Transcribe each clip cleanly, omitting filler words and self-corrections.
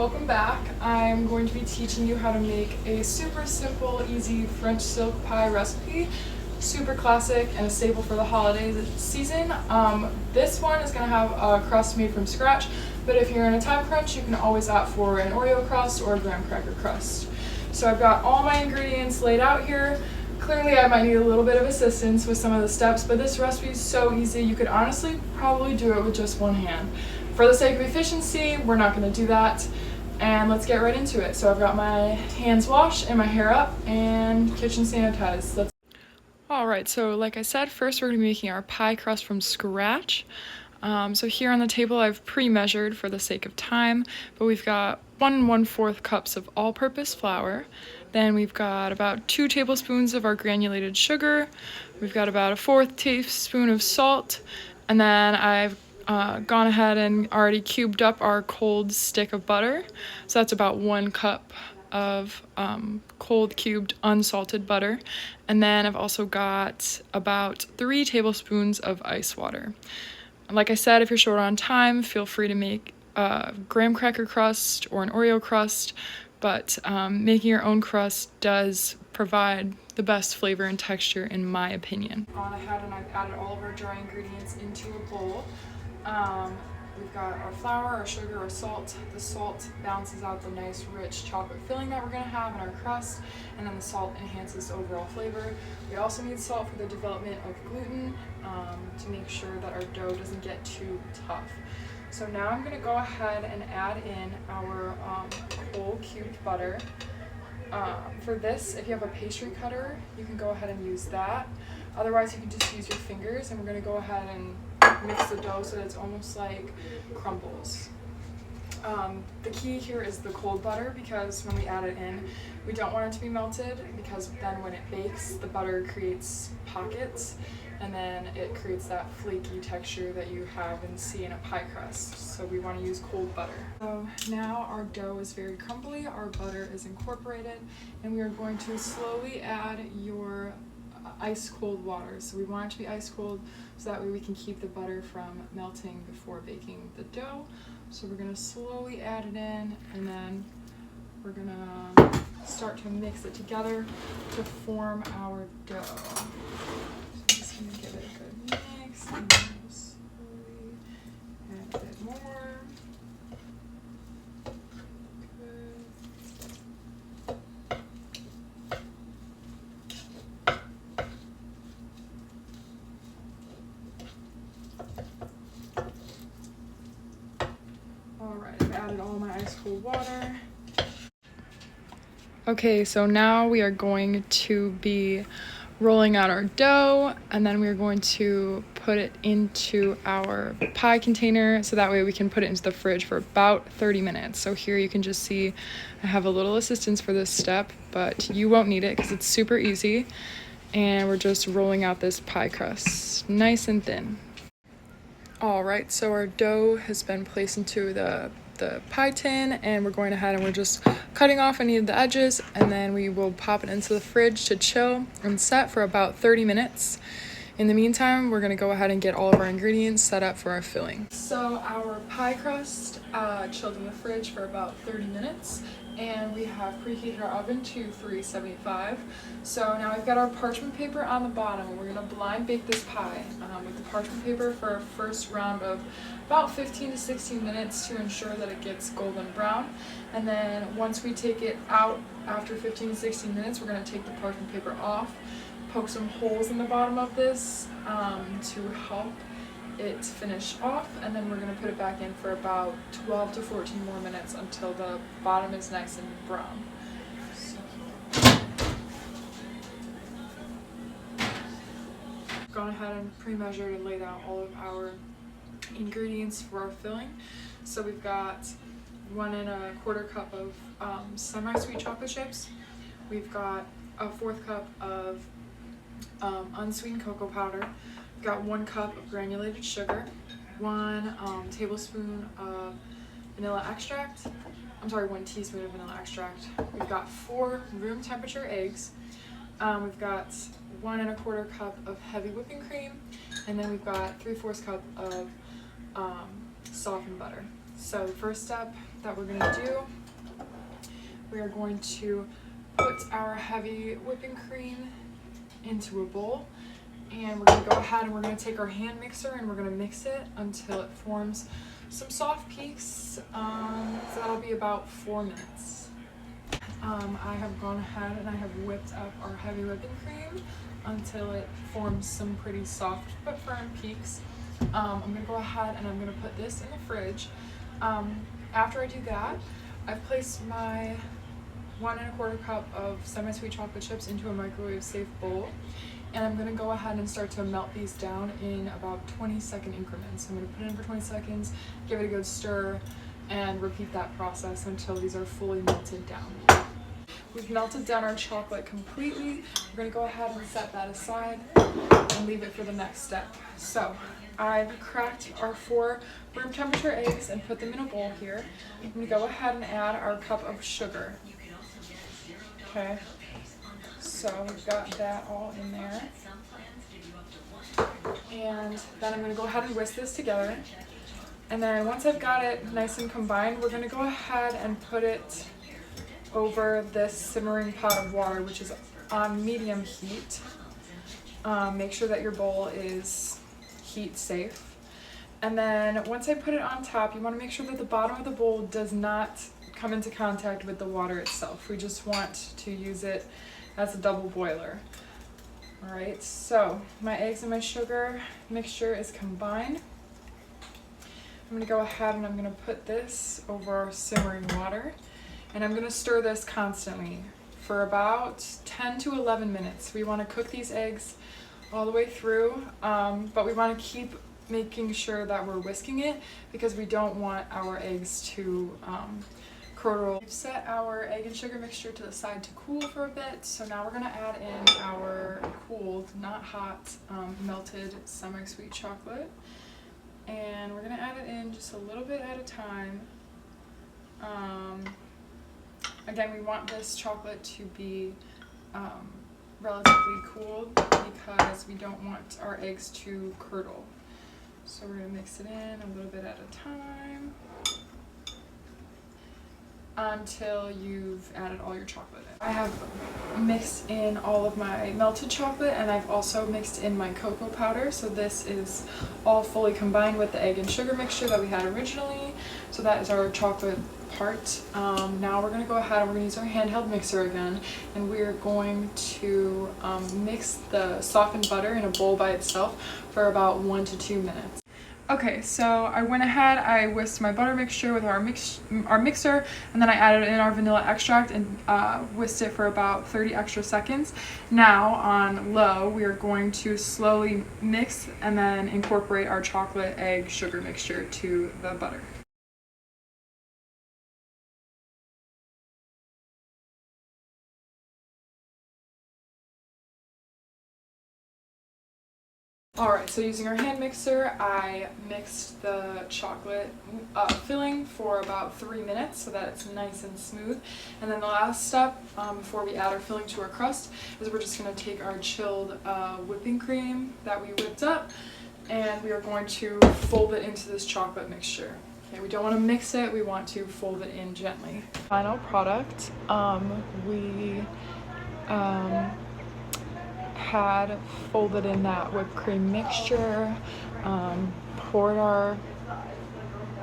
welcome back. I'm going to be teaching you how to make a super simple, easy French silk pie recipe. Super classic and a staple for the holiday season. This one is going to have a crust made from scratch, but if you're in a time crunch, you can always opt for an Oreo crust or a graham cracker crust. So I've got all my ingredients laid out here. Clearly I might need a little bit of assistance with some of the steps, but this recipe is so easy you could honestly probably do it with just one hand. For the sake of efficiency, we're not going to do that, and let's get right into it. So I've got my hands washed and my hair up and kitchen sanitized. Alright, so like I said, first we're going to be making our pie crust from scratch. So here on the table I've pre-measured for the sake of time, but we've got 1 1/4 cups of all-purpose flour. Then we've got about 2 tablespoons of our granulated sugar. We've got about a 1/4 teaspoon of salt, and then I've gone ahead and already cubed up our cold stick of butter. So that's about 1 cup of cold cubed unsalted butter. And then I've also got about 3 tablespoons of ice water. Like I said, if you're short on time, feel free to make a graham cracker crust or an Oreo crust, but making your own crust does provide the best flavor and texture in my opinion. I've gone ahead and I've added all of our dry ingredients into a bowl. We've got our flour, our sugar, our salt. The salt balances out the nice rich chocolate filling that we're going to have in our crust, and then the salt enhances the overall flavor. We also need salt for the development of gluten to make sure that our dough doesn't get too tough. So now I'm going to go ahead and add in our whole cubed butter. For this, if you have a pastry cutter, you can go ahead and use that. Otherwise, you can just use your fingers, and we're going to go ahead and mix the dough so that it's almost like crumbles. The key here is the cold butter, because when we add it in, we don't want it to be melted, because then when it bakes, the butter creates pockets, and then it creates that flaky texture that you have and see in a pie crust. So we want to use cold butter. So now our dough is very crumbly, our butter is incorporated, and we are going to slowly add your ice cold water. So we want it to be ice cold so that way we can keep the butter from melting before baking the dough. So we're going to slowly add it in, and then we're going to start to mix it together to form our dough. So I'm just going to give it a good mix, and then we'll slowly add a bit more. Alright, I've added all my ice cold water. Okay, so now we are going to be rolling out our dough, and then we're going to put it into our pie container so that way we can put it into the fridge for about 30 minutes. So here you can just see I have a little assistance for this step, but you won't need it because it's super easy. And we're just rolling out this pie crust nice and thin. Alright, so our dough has been placed into the pie tin, and we're going ahead and we're just cutting off any of the edges, and then we will pop it into the fridge to chill and set for about 30 minutes. In the meantime, we're going to go ahead and get all of our ingredients set up for our filling. So our pie crust chilled in the fridge for about 30 minutes, and we have preheated our oven to 375. So now we've got our parchment paper on the bottom, and we're going to blind bake this pie with the parchment paper for our first round of about 15 to 16 minutes to ensure that it gets golden brown. And then once we take it out after 15 to 16 minutes, we're going to take the parchment paper off, poke some holes in the bottom of this to help it finish off, and then we're going to put it back in for about 12 to 14 more minutes until the bottom is nice and brown. Gone ahead and pre-measured and laid out all of our ingredients for our filling. So we've got 1 1/4 cup of semi-sweet chocolate chips. We've got a 1/4 cup of unsweetened cocoa powder. We've got 1 cup of granulated sugar, 1 tablespoon of vanilla extract. 1 teaspoon of vanilla extract. We've got 4 room temperature eggs. We've got 1 1/4 cup of heavy whipping cream, and then we've got 3/4 cup of softened butter. So the first step that we're gonna do. We are going to put our heavy whipping cream into a bowl, and we're gonna go ahead and we're gonna take our hand mixer and we're gonna mix it until it forms some soft peaks. So that'll be about 4 minutes. I have gone ahead and I have whipped up our heavy whipping cream until it forms some pretty soft but firm peaks. I'm gonna go ahead and I'm gonna put this in the fridge. After I do that, I've placed my 1 1/4 cup of semi-sweet chocolate chips into a microwave safe bowl, and I'm gonna go ahead and start to melt these down in about 20-second increments. I'm gonna put it in for 20 seconds, give it a good stir, and repeat that process until these are fully melted down. We've melted down our chocolate completely. We're gonna go ahead and set that aside and leave it for the next step. So I've cracked our 4 room temperature eggs and put them in a bowl here. I'm gonna go ahead and add our cup of sugar. Okay, so we've got that all in there. And then I'm going to go ahead and whisk this together. And then once I've got it nice and combined, we're going to go ahead and put it over this simmering pot of water, which is on medium heat. Make sure that your bowl is heat safe. And then once I put it on top, you want to make sure that the bottom of the bowl does not come into contact with the water itself. We just want to use it as a double boiler. All right, so my eggs and my sugar mixture is combined. I'm gonna go ahead and I'm gonna put this over our simmering water, and I'm gonna stir this constantly for about 10 to 11 minutes. We wanna cook these eggs all the way through, but we wanna keep making sure that we're whisking it because we don't want our eggs to curdle. We've set our egg and sugar mixture to the side to cool for a bit, so now we're gonna add in our cooled, not hot, melted semi-sweet chocolate. And we're gonna add it in just a little bit at a time. Again, we want this chocolate to be relatively cooled because we don't want our eggs to curdle. So we're gonna mix it in a little bit at a time until you've added all your chocolate in. I have mixed in all of my melted chocolate, and I've also mixed in my cocoa powder. So this is all fully combined with the egg and sugar mixture that we had originally. So that is our chocolate part. Now we're going to go ahead and we're going to use our handheld mixer again, and we're going to mix the softened butter in a bowl by itself for about 1 to 2 minutes. Okay, so I went ahead, I whisked my butter mixture with our mixer, and then I added in our vanilla extract and whisked it for about 30 extra seconds. Now on low, we are going to slowly mix and then incorporate our chocolate, egg, sugar mixture to the butter. Alright, so using our hand mixer, I mixed the chocolate filling for about 3 minutes so that it's nice and smooth. And then the last step before we add our filling to our crust is we're just going to take our chilled whipping cream that we whipped up, and we are going to fold it into this chocolate mixture. Okay, we don't want to mix it, we want to fold it in gently. Final product, we had folded in that whipped cream mixture, poured our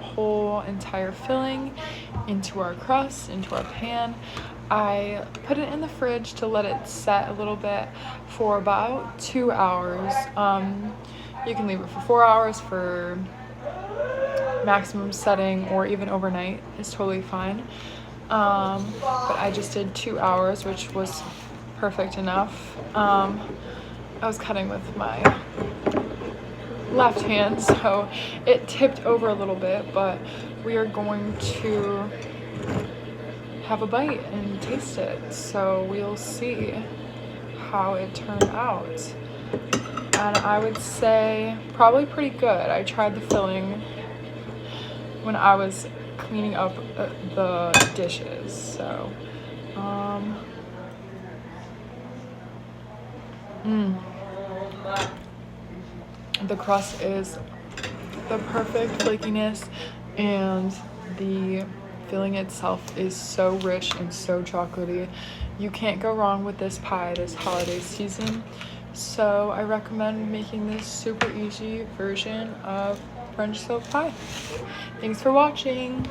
whole entire filling into our crust, into our pan. I put it in the fridge to let it set a little bit for about 2 hours. You can leave it for 4 hours for maximum setting, or even overnight is totally fine. But I just did 2 hours, which was perfect enough. I was cutting with my left hand, so it tipped over a little bit, but we are going to have a bite and taste it, so we'll see how it turned out. And I would say probably pretty good. I tried the filling when I was cleaning up the dishes, so the crust is the perfect flakiness, and the filling itself is so rich and so chocolatey. You can't go wrong with this pie this holiday season. So I recommend making this super easy version of French silk pie. Thanks for watching.